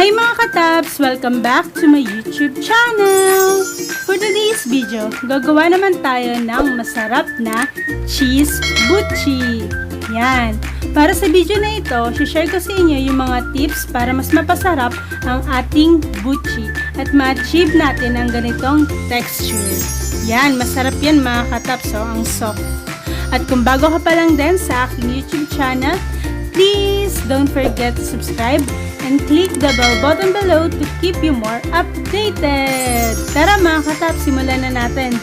Hi mga katabs! Welcome back to my YouTube channel! For today's video, gagawa naman tayo ng masarap na Cheesy Buchi. Yan! Para sa video na ito, share ko sa inyo yung mga tips para mas mapasarap ang ating buchi at ma-achieve natin ang ganitong texture. Yan! Masarap yan mga katabs, so ang soft. At kung bago ka pa lang din sa aking YouTube channel, please don't forget to subscribe and click the bell button below to keep you more updated. Tara mga katap, simulan na natin.